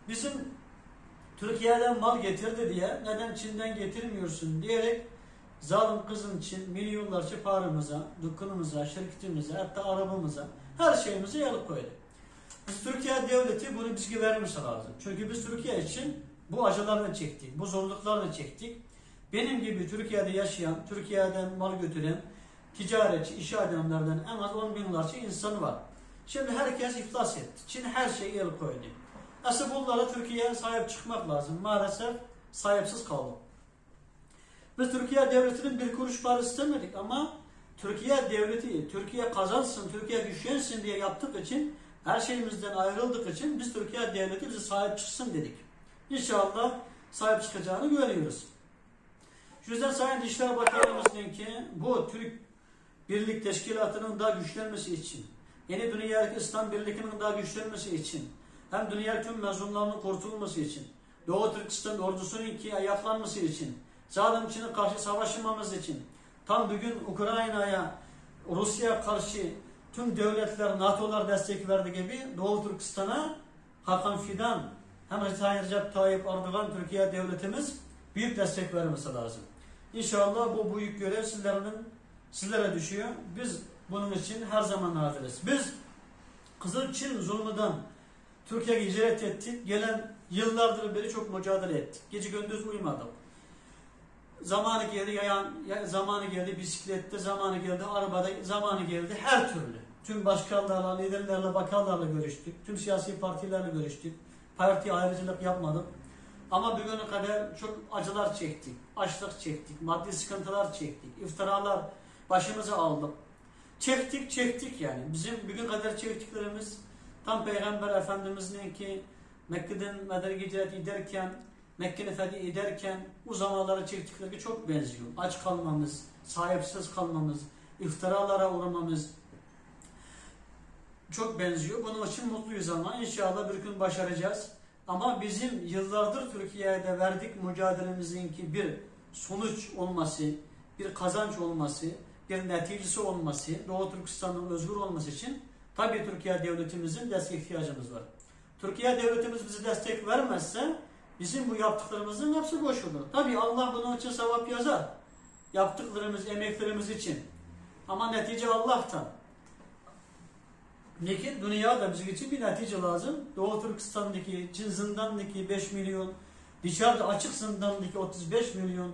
Bizim Türkiye'den mal getirdi diye neden Çin'den getirmiyorsun diyerek zalim kızın için milyonlarca paramıza, dükkanımıza, şirketimize, hatta arabamıza, her şeyimize el koydu. Biz Türkiye devleti bunu bize vermesi lazım. Çünkü biz Türkiye için bu acılarını çektik, bu zorluklarını çektik. Benim gibi Türkiye'de yaşayan, Türkiye'den mal götüren, ticaretçi, iş adamlarından en az 10 binlerce insan var. Şimdi herkes iflas etti. Çin her şeye el koydu. Asıl bunlara Türkiye'ye sahip çıkmak lazım. Maalesef sahipsiz kaldık. Biz Türkiye devletinin bir kuruş para istemedik ama Türkiye devleti, Türkiye kazansın, Türkiye güçlensin diye yaptık için, her şeyimizden ayrıldık için biz Türkiye devleti bize sahip çıksın dedik. İnşallah sahip çıkacağını görüyoruz. Şu yüzden Sayın Dışişleri Bakanımızın ki bu Türk Birlik Teşkilatı'nın daha güçlenmesi için, yeni dünyadaki İslam Birliği'nin daha güçlenmesi için, hem dünya tüm mezunlarının kurtulması için, Doğu Türkistan ordusunun ki ayaklanması için, zalim Çin'e karşı savaşmamız için, tam bugün Ukrayna'ya, Rusya'ya karşı tüm devletler, NATO'lar destek verdiği gibi Doğu Türkistan'a Hakan Fidan, hem Recep Tayyip Erdoğan, Türkiye devletimiz büyük destek vermesi lazım. İnşallah bu büyük görev sizlere düşüyor. Biz bunun için her zaman hazırız. Biz Kızıl Çin zulmünden Türkiye'ye hicret ettik. Gelen yıllardır beri çok mücadele ettik. Gece gündüz uyumadık. Zamanı geldi zamanı geldi bisiklette, zamanı geldi arabada, zamanı geldi her türlü. Tüm başkanlarla, liderlerle, bakanlarla görüştük. Tüm siyasi partilerle görüştük. Parti ayrıcılık yapmadık. Ama bugüne kadar çok acılar çektik. Açlık çektik, maddi sıkıntılar çektik, iftiralar başımıza aldık. Çektik yani. Bizim bugün kadar çektiklerimiz tam Peygamber Efendimiz'in ki Mekke'den Medine'ye hicret ederken, Mekke'ni fethi ederken o zamanlara çektikleri çok benziyor. Aç kalmamız, sahipsiz kalmamız, iftiralara uğramamız çok benziyor. Bunun için mutluyuz ama inşallah bir gün başaracağız. Ama bizim yıllardır Türkiye'de verdik mücadelemizin ki bir sonuç olması, bir kazanç olması, bir neticesi olması, Doğu Türkistan'ın özgür olması için tabii Türkiye devletimizin destek ihtiyacımız var. Türkiye devletimiz bize destek vermezse bizim bu yaptıklarımızın hepsi boş olur. Tabii Allah bunun için sevap yazar. Yaptıklarımız, emeklerimiz için. Ama netice Allah'tan. Lakin dünyada bizim için bir netice lazım. Doğu Türkistan'daki, Çin zindandaki 5 milyon, dışarıda açık zindandaki 35 milyon